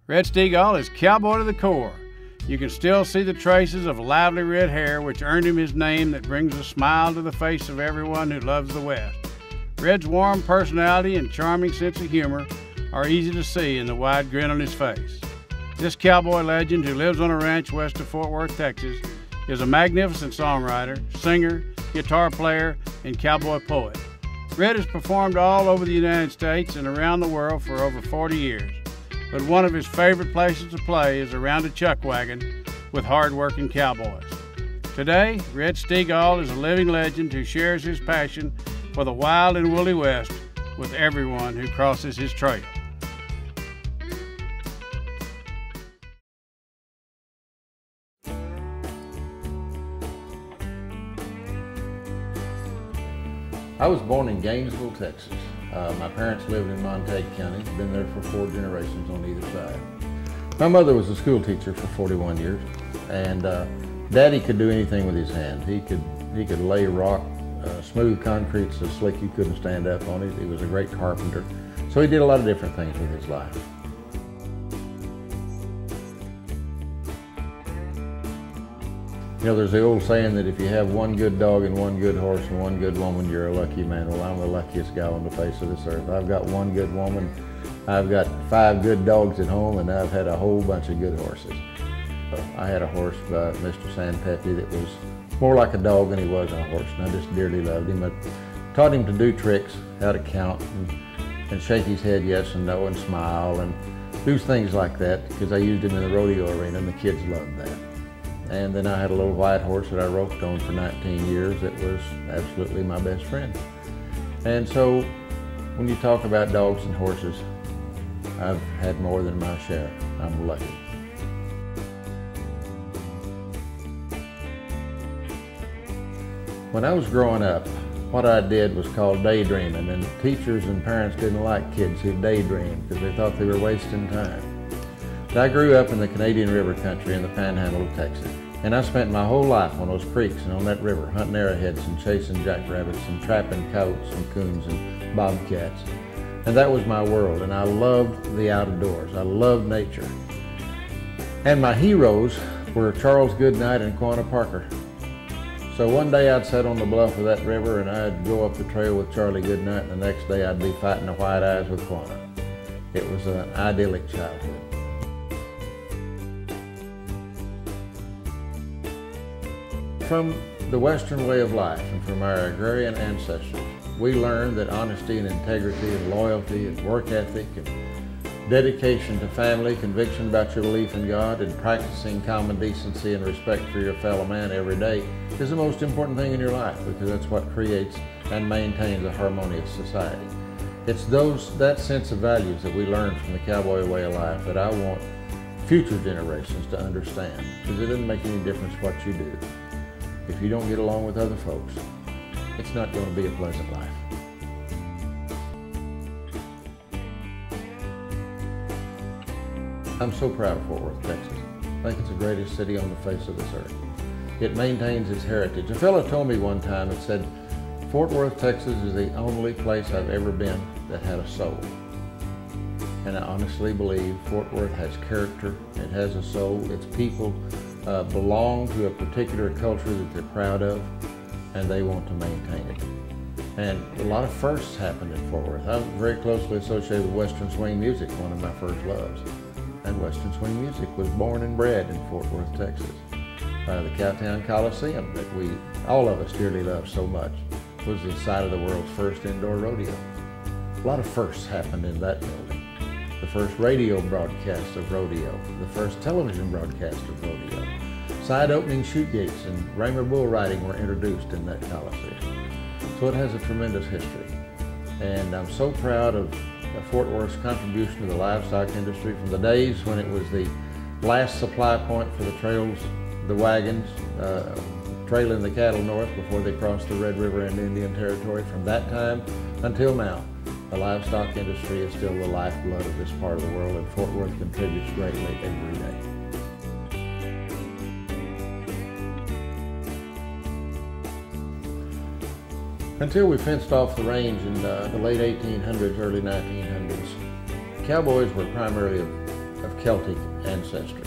Red Steagall is cowboy to the core. You can still see the traces of lively red hair which earned him his name that brings a smile to the face of everyone who loves the West. Red's warm personality and charming sense of humor are easy to see in the wide grin on his face. This cowboy legend, who lives on a ranch west of Fort Worth, Texas, is a magnificent songwriter, singer, guitar player, and cowboy poet. Red has performed all over the United States and around the world for over 40 years, but one of his favorite places to play is around a chuck wagon with hard-working cowboys. Today, Red Steagall is a living legend who shares his passion for the wild and woolly West with everyone who crosses his trail. I was born in Gainesville, Texas. My parents lived in Montague County, been there for 4 generations on either side. My mother was a school teacher for 41 years, and Daddy could do anything with his hand. He could lay rock, smooth concrete so slick you couldn't stand up on it. He was a great carpenter. So he did a lot of different things with his life. You know, there's the old saying that if you have one good dog and one good horse and one good woman, you're a lucky man. Well, I'm the luckiest guy on the face of this earth. I've got one good woman, I've got 5 good dogs at home, and I've had a whole bunch of good horses. I had a horse by Mr. Sanpepe that was more like a dog than he was a horse, and I just dearly loved him. I taught him to do tricks, how to count, and shake his head yes and no and smile and do things like that, because I used him in the rodeo arena and the kids loved that. And then I had a little white horse that I roped on for 19 years that was absolutely my best friend. And so when you talk about dogs and horses, I've had more than my share. I'm lucky. When I was growing up, what I did was called daydreaming, and teachers and parents didn't like kids who daydreamed because they thought they were wasting time. But I grew up in the Canadian River country in the panhandle of Texas, and I spent my whole life on those creeks and on that river hunting arrowheads and chasing jackrabbits and trapping coyotes and coons and bobcats. And that was my world, and I loved the outdoors. I loved nature. And my heroes were Charles Goodnight and Quanah Parker. So one day I'd sit on the bluff of that river and I'd go up the trail with Charlie Goodnight, and the next day I'd be fighting the white eyes with Quanah. It was an idyllic childhood. From the Western way of life and from our agrarian ancestors, we learned that honesty and integrity and loyalty and work ethic and dedication to family, conviction about your belief in God, and practicing common decency and respect for your fellow man every day is the most important thing in your life, because that's what creates and maintains a harmonious society. It's that sense of values that we learned from the cowboy way of life that I want future generations to understand, because it doesn't make any difference what you do. If you don't get along with other folks, it's not going to be a pleasant life. I'm so proud of Fort Worth, Texas. I think it's the greatest city on the face of this earth. It maintains its heritage. A fellow told me one time that said, Fort Worth, Texas is the only place I've ever been that had a soul. And I honestly believe Fort Worth has character, it has a soul, its people belong to a particular culture that they're proud of, and they want to maintain it. And a lot of firsts happened in Fort Worth. I'm very closely associated with Western swing music, one of my first loves. And Western swing music was born and bred in Fort Worth, Texas. The Cowtown Coliseum that all of us dearly love so much was the site of the world's first indoor rodeo. A lot of firsts happened in that building. The first radio broadcast of rodeo, the first television broadcast of rodeo. Side opening chute gates and Raymer bull riding were introduced in that Coliseum. So it has a tremendous history. And I'm so proud of Fort Worth's contribution to the livestock industry from the days when it was the last supply point for the trails, the wagons, trailing the cattle north before they crossed the Red River into Indian Territory. From that time until now, the livestock industry is still the lifeblood of this part of the world, and Fort Worth contributes greatly every day. Until we fenced off the range in the late 1800s, early 1900s, cowboys were primarily a of Celtic ancestry.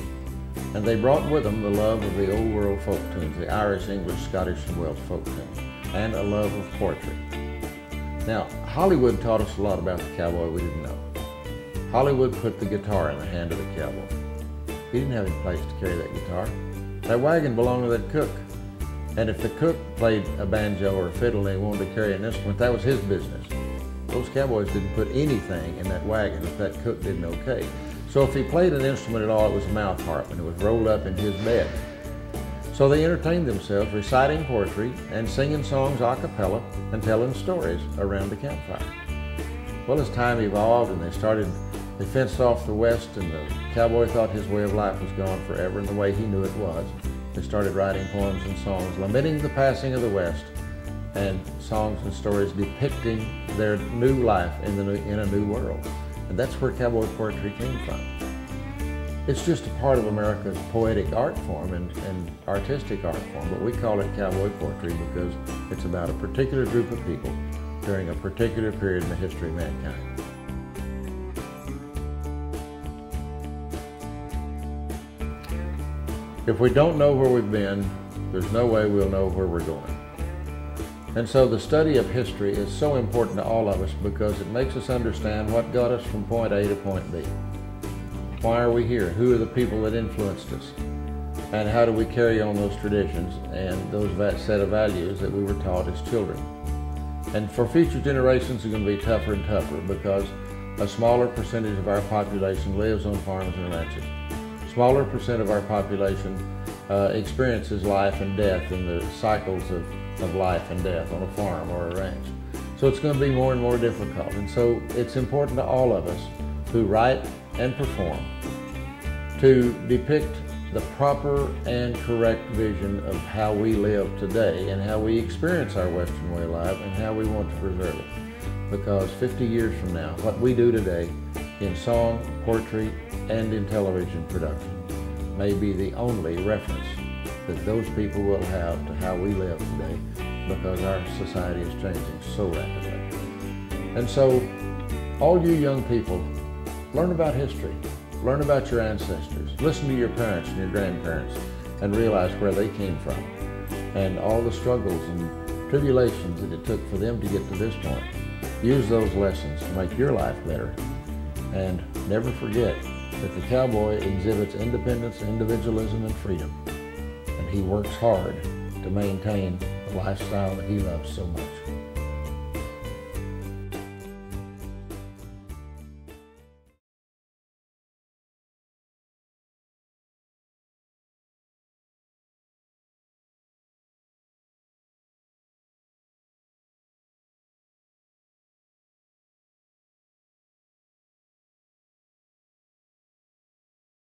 And they brought with them the love of the old world folk tunes, the Irish, English, Scottish, and Welsh folk tunes, and a love of poetry. Now, Hollywood taught us a lot about the cowboy we didn't know. Hollywood put the guitar in the hand of the cowboy. He didn't have any place to carry that guitar. That wagon belonged to that cook. And if the cook played a banjo or a fiddle and he wanted to carry an instrument, that was his business. Those cowboys didn't put anything in that wagon if that cook didn't okay. So if he played an instrument at all, it was a mouth harp, and it was rolled up in his bed. So they entertained themselves reciting poetry and singing songs a cappella and telling stories around the campfire. Well, as time evolved and they fenced off the West, and the cowboy thought his way of life was gone forever and the way he knew it was, they started writing poems and songs lamenting the passing of the West, and songs and stories depicting their new life in a new world. And that's where cowboy poetry came from. It's just a part of America's poetic art form and artistic art form, but we call it cowboy poetry because it's about a particular group of people during a particular period in the history of mankind. If we don't know where we've been, there's no way we'll know where we're going. And so the study of history is so important to all of us because it makes us understand what got us from point A to point B. Why are we here? Who are the people that influenced us? And how do we carry on those traditions and those set of values that we were taught as children? And for future generations, it's going to be tougher and tougher because a smaller percentage of our population lives on farms and ranches. Smaller percent of our population experiences life and death in the cycles of life and death on a farm or a ranch. So it's going to be more and more difficult. And so it's important to all of us who write and perform to depict the proper and correct vision of how we live today and how we experience our Western way of life and how we want to preserve it. Because 50 years from now, what we do today in song, poetry, and in television production may be the only reference that those people will have to how we live today because our society is changing so rapidly. And so, all you young people, learn about history, learn about your ancestors, listen to your parents and your grandparents and realize where they came from and all the struggles and tribulations that it took for them to get to this point. Use those lessons to make your life better. And never forget that the cowboy exhibits independence, individualism, and freedom. And he works hard to maintain the lifestyle that he loves so much.